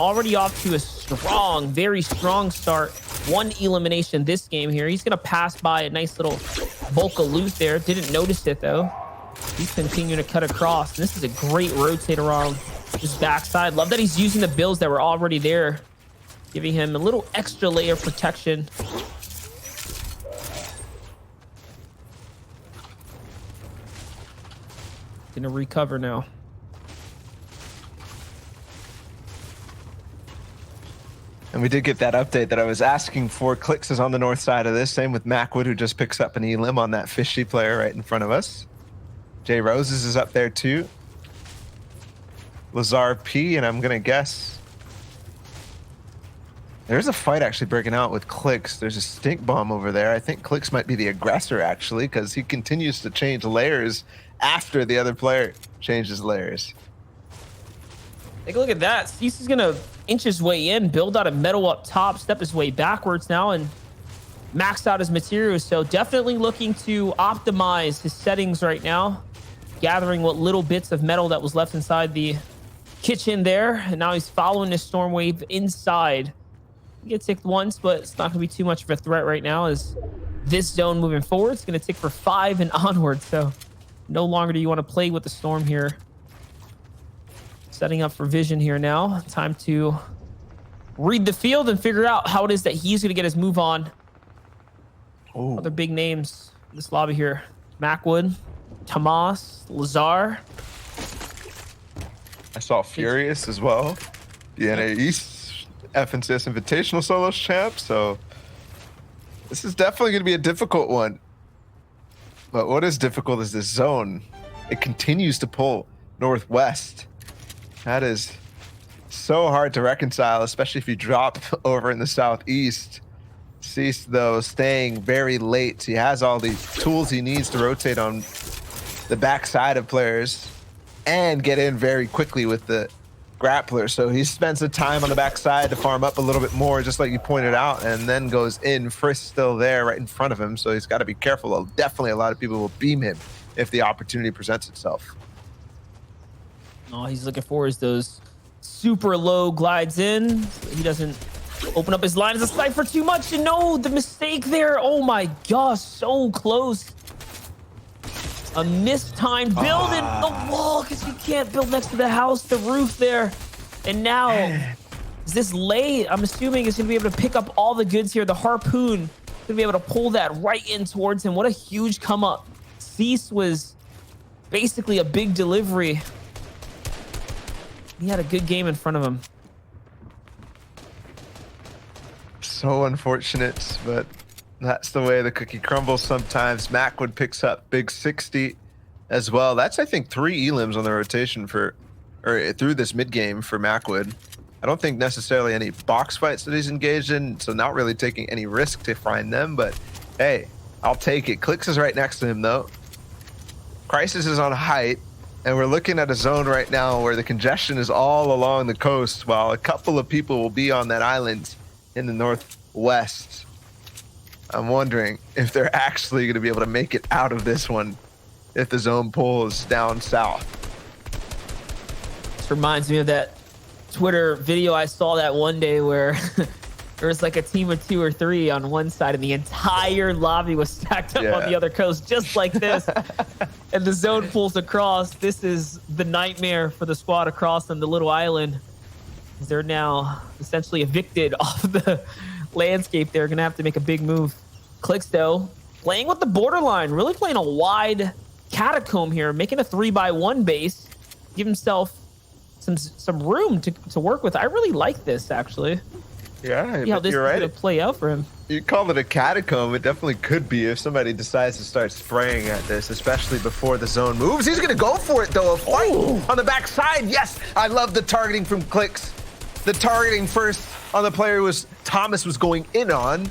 already off to a strong, very strong start. One elimination this game here. He's going to pass by a nice little bulk of loot there. Didn't notice it, though. He's continuing to cut across. And this is a great rotate around his backside. Love that he's using the builds that were already there, giving him a little extra layer of protection. Going to recover now. And we did get that update that I was asking for. Clix is on the north side of this. Same with Macwood, who just picks up an elim on that fishy player right in front of us. Jay Roses is up there too. Lazar P, and I'm going to guess there's a fight actually breaking out with Clix. There's a stink bomb over there. I think Clix might be the aggressor actually, because he continues to change layers after the other player changes layers. Take a look at that. Cease is going to inch his way in, build out a metal up top, step his way backwards now, and max out his materials. So definitely looking to optimize his settings right now, gathering what little bits of metal that was left inside the kitchen there. And now he's following this storm wave inside. He gets ticked once, but it's not going to be too much of a threat right now, as this zone moving forward is going to tick for 5 and onward. So no longer do you want to play with the storm here. Setting up for vision here now. Time to read the field and figure out how it is that he's going to get his move on. Ooh. Other big names in this lobby here. Macwood, Tomas, Lazar. I saw Furious as well. The NA East FNCS Invitational Solos champ. So this is definitely going to be a difficult one. But what is difficult is this zone. It continues to pull northwest. That is so hard to reconcile, especially if you drop over in the southeast. Cease, though, staying very late. He has all the tools he needs to rotate on the backside of players and get in very quickly with the grappler. So he spends the time on the backside to farm up a little bit more, just like you pointed out, and then goes in. Frisk still there right in front of him, so he's got to be careful. Definitely a lot of people will beam him if the opportunity presents itself. All he's looking for is those super low glides in. So he doesn't open up his lines of sight for too much. And no, the mistake there. Oh my gosh, so close. A mistimed build in the wall, because you can't build next to the house, the roof there. And now, is this late? I'm assuming it's going to be able to pick up all the goods here. The harpoon going to be able to pull that right in towards him. What a huge come up. Cease was basically a big delivery. He had a good game in front of him. So unfortunate, but that's the way the cookie crumbles sometimes. Macwood picks up big 60 as well. That's, I think, 3 elims on the rotation for, or through this mid game for Macwood. I don't think necessarily any box fights that he's engaged in, so not really taking any risk to find them, but hey, I'll take it. Clix is right next to him though. Crisis is on height. And we're looking at a zone right now where the congestion is all along the coast, while a couple of people will be on that island in the northwest. I'm wondering if they're actually going to be able to make it out of this one if the zone pulls down south. This reminds me of that Twitter video I saw that one day where there was like a team of 2 or 3 on one side and the entire lobby was stacked up on the other coast, just like this. And the zone pulls across. This is the nightmare for the squad across on the little island. They're now essentially evicted off the landscape. They're going to have to make a big move. Clix, though, playing with the borderline, really playing a wide catacomb here, making a 3x1 base, give himself some room to work with. I really like this, actually. Yeah, how this you're is right. going to play out for him. You call it a catacomb. It definitely could be if somebody decides to start spraying at this, especially before the zone moves. He's going to go for it, though. A fight on the backside. Yes, I love the targeting from Clix. The targeting first on the player was Thomas was going in on,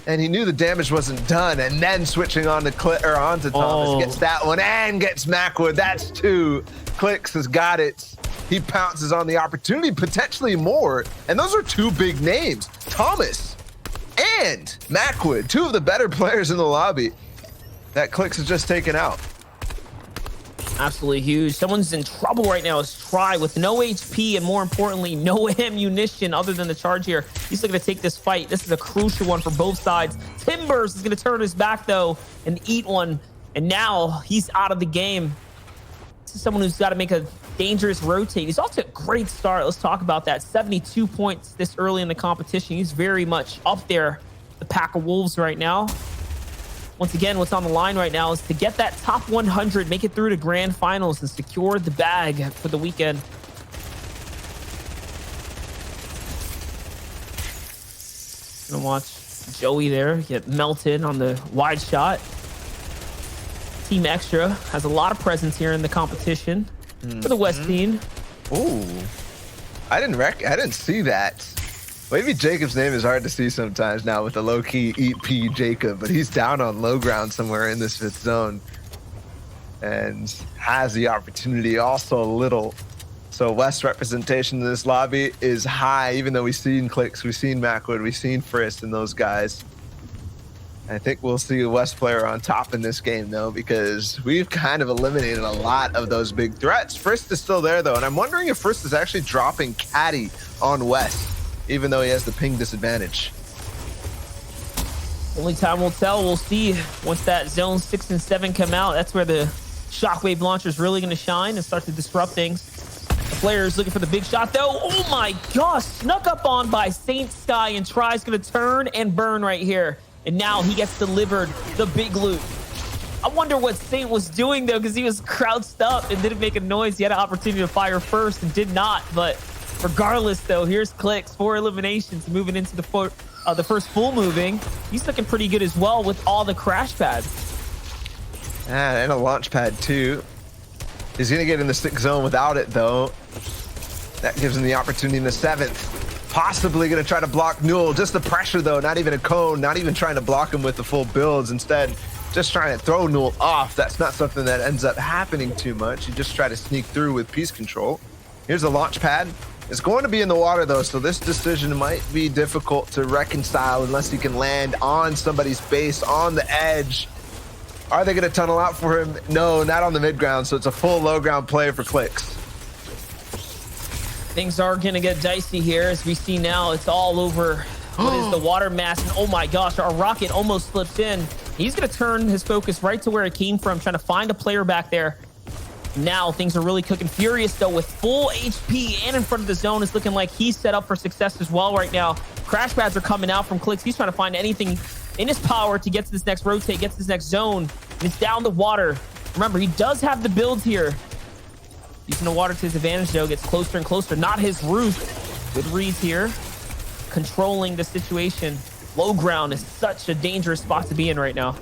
and he knew the damage wasn't done, and then switching on to onto Thomas. Gets that one and gets Macwood. That's 2. Clix has got it. He pounces on the opportunity, potentially more. And those are 2 big names. Thomas and Macwood, 2 of the better players in the lobby that Clix has just taken out. Absolutely huge. Someone's in trouble right now is Try with no HP and more importantly, no ammunition other than the charge here. He's looking to take this fight. This is a crucial one for both sides. Timbers is going to turn his back though and eat one. And now he's out of the game. This is someone who's got to make a dangerous rotate. He's off to a great start. Let's talk about that. 72 points this early in the competition. He's very much up there, the pack of wolves right now. Once again, what's on the line right now is to get that top 100, make it through to grand finals, and secure the bag for the weekend. Gonna watch Joey there get melted on the wide shot. Team Extra has a lot of presence here in the competition for the West team. Ooh, I didn't see that. Maybe Jacob's name is hard to see sometimes now with the low-key Eat P Jacob, but he's down on low ground somewhere in this 5th zone and has the opportunity also a little. So West representation in this lobby is high, even though we've seen Clix, we've seen Macwood, we've seen Frisk and those guys. I think we'll see a West player on top in this game though, because we've kind of eliminated a lot of those big threats. Frisk is still there though, and I'm wondering if Frisk is actually dropping Caddy on West, even though he has the ping disadvantage. Only time will tell. We'll see once that zone 6 and 7 come out. That's where the shockwave launcher is really going to shine and start to disrupt things. The player is looking for the big shot though. Oh my gosh, snuck up on by Saint Sky, and Try's going to turn and burn right here. And now he gets delivered the big loot. I wonder what Saint was doing though, because he was crouched up and didn't make a noise. He had an opportunity to fire first and did not, but regardless, though, here's Clix, 4 eliminations, moving into the first full moving. He's looking pretty good as well with all the crash pads. And a launch pad, too. He's going to get in the 6th zone without it, though. That gives him the opportunity in the 7th. Possibly going to try to block NAW. Just the pressure, though. Not even a cone. Not even trying to block him with the full builds. Instead, just trying to throw NAW off. That's not something that ends up happening too much. You just try to sneak through with piece control. Here's a launch pad. It's going to be in the water though, so this decision might be difficult to reconcile unless he can land on somebody's base on the edge. Are they going to tunnel out for him? No, not on the mid ground, so it's a full low ground play for Clix. Things are going to get dicey here. As we see now, it's all over what is the water mass. And oh my gosh, our rocket almost slipped in. He's going to turn his focus right to where it came from, trying to find a player back there. Now things are really cooking. Furious though with full HP and in front of the zone is looking like he's set up for success as well right now. Crash pads are coming out from Clix. He's trying to find anything in his power to get to this next rotate, get to this next zone. And it's down the water. Remember, he does have the builds here. Using the water to his advantage though, gets closer and closer. Not his roof. Good reads here. Controlling the situation. Low ground is such a dangerous spot to be in right now.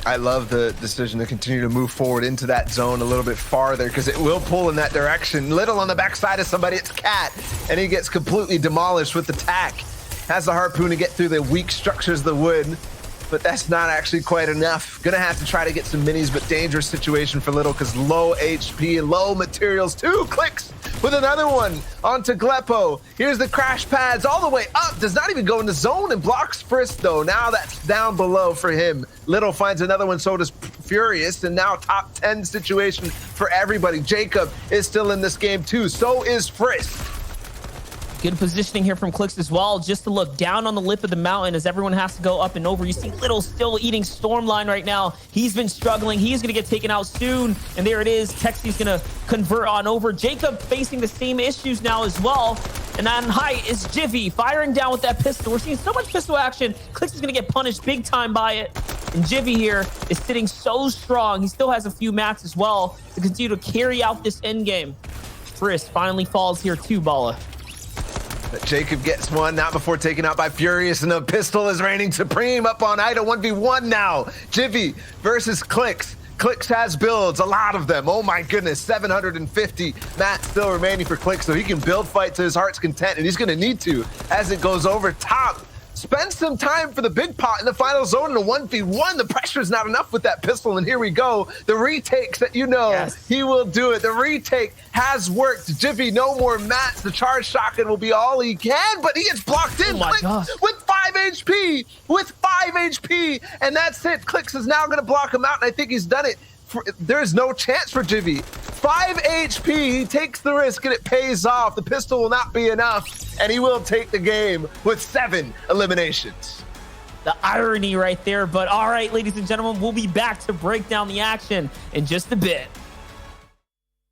I love the decision to continue to move forward into that zone a little bit farther because it will pull in that direction. Little on the backside of somebody, it's Cat, and he gets completely demolished with the tack. Has the harpoon to get through the weak structures of the wood, but that's not actually quite enough. Gonna have to try to get some minis, but dangerous situation for Little because low HP and low materials too. Clix with another one onto Glepo. Here's the crash pads all the way up. Does not even go in the zone and blocks Frisk though. Now that's down below for him. Little finds another one, so does Furious, and now top 10 situation for everybody. Jacob is still in this game too. So is Frisk. Good positioning here from Clix as well, just to look down on the lip of the mountain as everyone has to go up and over. You see Little still eating Stormline right now. He's been struggling. He's going to get taken out soon. And there it is. Texie's going to convert on over. Jacob facing the same issues now as well. And on height is Jivy firing down with that pistol. We're seeing so much pistol action. Clix is going to get punished big time by it. And Jivy here is sitting so strong. He still has a few mats as well to continue to carry out this end game. Frisk finally falls here too, Bala. But Jacob gets one, not before taken out by Furious, and the pistol is reigning supreme up on Ida. 1v1 now. Jivy versus Clix. Clix has builds, a lot of them. Oh my goodness, 750 mats still remaining for Clix, so he can build fight to his heart's content, and he's gonna need to as it goes over top. Spend some time for the big pot in the final zone in a 1v1. The pressure is not enough with that pistol, and here we go. The retakes that you know, yes, he will do it. The retake has worked. Jivy, no more mats. The charge shotgun will be all he can, but he gets blocked in. Oh my gosh. With 5 HP, with 5 HP, and that's it. Clix is now going to block him out, and I think he's done it. there's no chance for Jivy. 5 HP, he takes the risk and it pays off. The pistol will not be enough, and he will take the game with 7 eliminations. The irony right there, but all right, ladies and gentlemen, we'll be back to break down the action in just a bit.